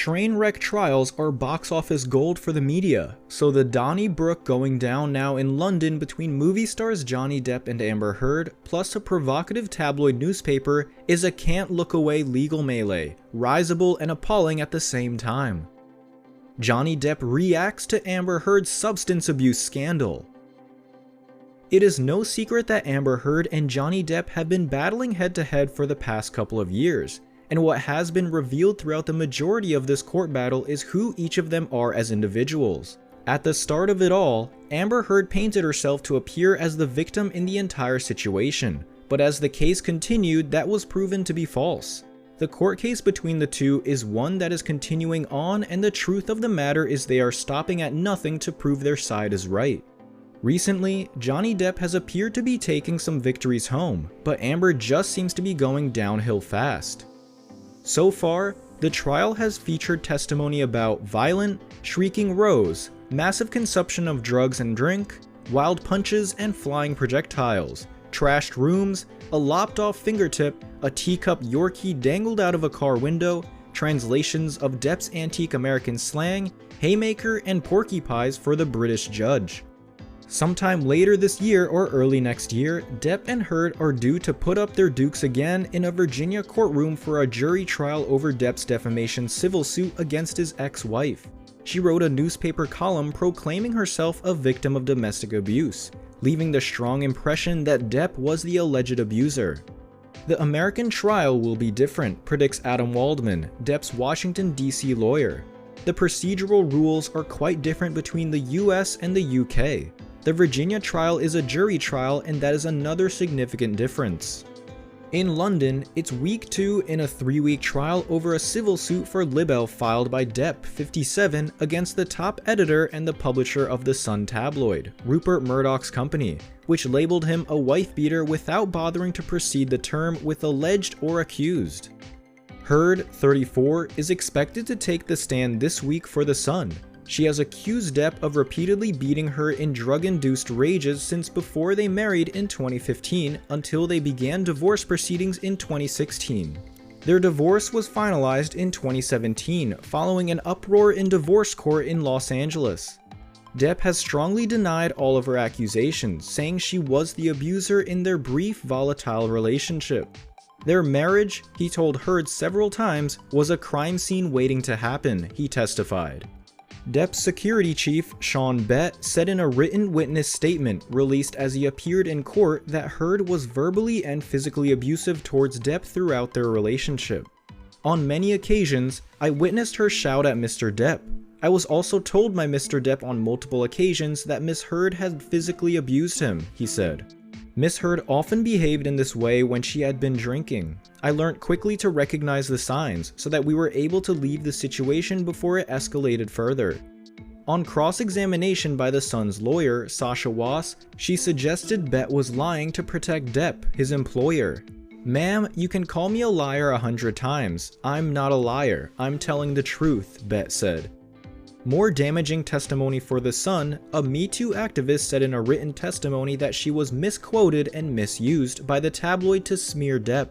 Train wreck trials are box office gold for the media, so the Donnybrook going down now in London between movie stars Johnny Depp and Amber Heard, plus a provocative tabloid newspaper, is a can't look away legal melee, risible and appalling at the same time. Johnny Depp reacts to Amber Heard's substance abuse scandal. It is no secret that Amber Heard and Johnny Depp have been battling head-to-head for the past couple of years. And what has been revealed throughout the majority of this court battle is who each of them are as individuals. At the start of it all, Amber Heard painted herself to appear as the victim in the entire situation, but as the case continued, that was proven to be false. The court case between the two is one that is continuing on, and the truth of the matter is they are stopping at nothing to prove their side is right. Recently, Johnny Depp has appeared to be taking some victories home, but Amber just seems to be going downhill fast. So far, the trial has featured testimony about violent, shrieking rows, massive consumption of drugs and drink, wild punches and flying projectiles, trashed rooms, a lopped-off fingertip, a teacup Yorkie dangled out of a car window, translations of Depp's antique American slang, haymaker and porky pies for the British judge. Sometime later this year or early next year, Depp and Heard are due to put up their dukes again in a Virginia courtroom for a jury trial over Depp's defamation civil suit against his ex-wife. She wrote a newspaper column proclaiming herself a victim of domestic abuse, leaving the strong impression that Depp was the alleged abuser. The American trial will be different, predicts Adam Waldman, Depp's Washington, D.C. lawyer. The procedural rules are quite different between the US and the UK. The Virginia trial is a jury trial, and that is another significant difference. In London, it's week 2 in a 3-week trial over a civil suit for libel filed by Depp, 57, against the top editor and the publisher of the Sun tabloid, Rupert Murdoch's company, which labeled him a wife-beater without bothering to precede the term with alleged or accused. Heard, 34, is expected to take the stand this week for the Sun. She has accused Depp of repeatedly beating her in drug-induced rages since before they married in 2015 until they began divorce proceedings in 2016. Their divorce was finalized in 2017 following an uproar in divorce court in Los Angeles. Depp has strongly denied all of her accusations, saying she was the abuser in their brief, volatile relationship. Their marriage, he told Heard several times, was a crime scene waiting to happen, he testified. Depp's security chief, Sean Bett, said in a written witness statement released as he appeared in court that Heard was verbally and physically abusive towards Depp throughout their relationship. On many occasions, I witnessed her shout at Mr. Depp. I was also told by Mr. Depp on multiple occasions that Miss Heard had physically abused him, he said. Miss Heard often behaved in this way when she had been drinking. I learned quickly to recognize the signs so that we were able to leave the situation before it escalated further. On cross-examination by the Sun's lawyer, Sasha Wass, she suggested Bett was lying to protect Depp, his employer. "Ma'am, you can call me a liar 100 times. I'm not a liar. I'm telling the truth," Bett said. More damaging testimony for the Sun, a Me Too activist said in a written testimony that she was misquoted and misused by the tabloid to smear Depp.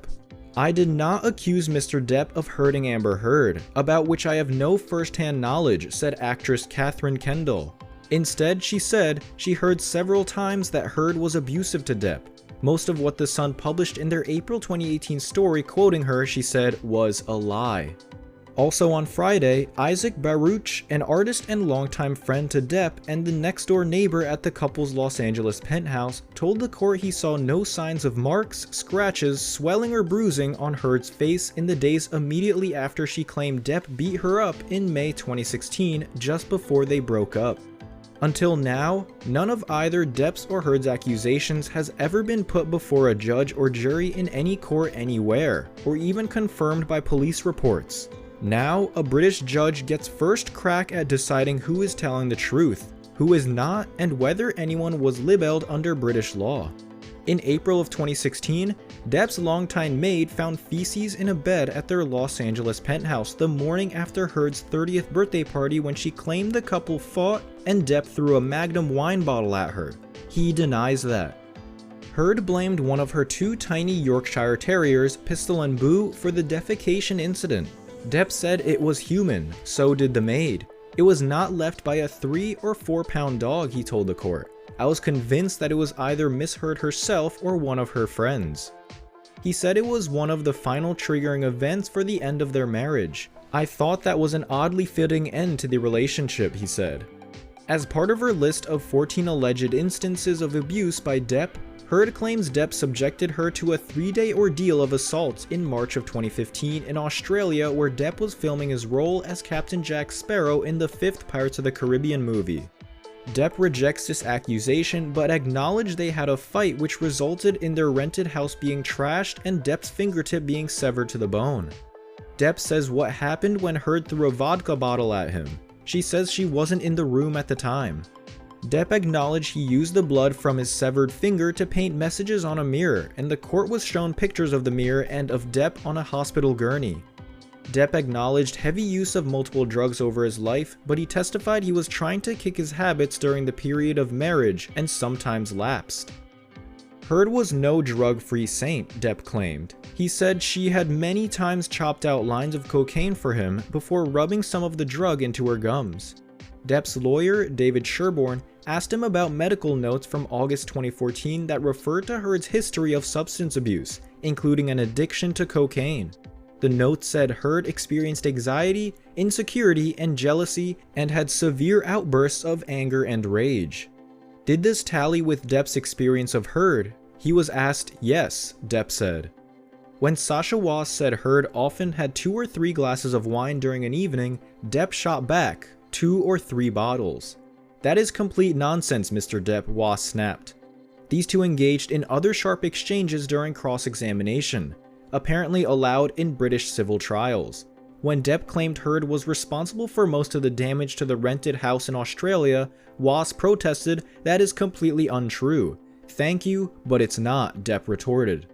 "I did not accuse Mr. Depp of hurting Amber Heard, about which I have no first-hand knowledge," said actress Catherine Kendall. Instead, she said she heard several times that Heard was abusive to Depp. Most of what the Sun published in their April 2018 story quoting her, she said, was a lie. Also on Friday, Isaac Baruch, an artist and longtime friend to Depp and the next-door neighbor at the couple's Los Angeles penthouse, told the court he saw no signs of marks, scratches, swelling or bruising on Heard's face in the days immediately after she claimed Depp beat her up in May 2016, just before they broke up. Until now, none of either Depp's or Heard's accusations has ever been put before a judge or jury in any court anywhere, or even confirmed by police reports. Now, a British judge gets first crack at deciding who is telling the truth, who is not, and whether anyone was libelled under British law. In April of 2016, Depp's longtime maid found feces in a bed at their Los Angeles penthouse the morning after Heard's 30th birthday party when she claimed the couple fought and Depp threw a Magnum wine bottle at her. He denies that. Heard blamed one of her 2 tiny Yorkshire Terriers, Pistol and Boo, for the defecation incident. Depp said it was human, so did the maid. It was not left by a 3 or 4 pound dog, he told the court. I was convinced that it was either Miss Heard herself or one of her friends. He said it was one of the final triggering events for the end of their marriage. I thought that was an oddly fitting end to the relationship, he said. As part of her list of 14 alleged instances of abuse by Depp, Heard claims Depp subjected her to a 3-day ordeal of assaults in March of 2015 in Australia, where Depp was filming his role as Captain Jack Sparrow in the 5th Pirates of the Caribbean movie. Depp rejects this accusation, but acknowledged they had a fight which resulted in their rented house being trashed and Depp's fingertip being severed to the bone. Depp says what happened when Heard threw a vodka bottle at him. She says she wasn't in the room at the time. Depp acknowledged he used the blood from his severed finger to paint messages on a mirror, and the court was shown pictures of the mirror and of Depp on a hospital gurney. Depp acknowledged heavy use of multiple drugs over his life, but he testified he was trying to kick his habits during the period of marriage and sometimes lapsed. Heard was no drug-free saint, Depp claimed. He said she had many times chopped out lines of cocaine for him before rubbing some of the drug into her gums. Depp's lawyer, David Sherborne, asked him about medical notes from August 2014 that referred to Heard's history of substance abuse, including an addiction to cocaine. The notes said Heard experienced anxiety, insecurity, and jealousy, and had severe outbursts of anger and rage. Did this tally with Depp's experience of Heard? He was asked yes, Depp said. When Sasha Wass said Heard often had 2 or 3 glasses of wine during an evening, Depp shot back, 2 or 3 bottles. That is complete nonsense, Mr. Depp, Wass snapped. These two engaged in other sharp exchanges during cross-examination, apparently allowed in British civil trials. When Depp claimed Heard was responsible for most of the damage to the rented house in Australia, Wass protested that is completely untrue. Thank you, but it's not, Depp retorted.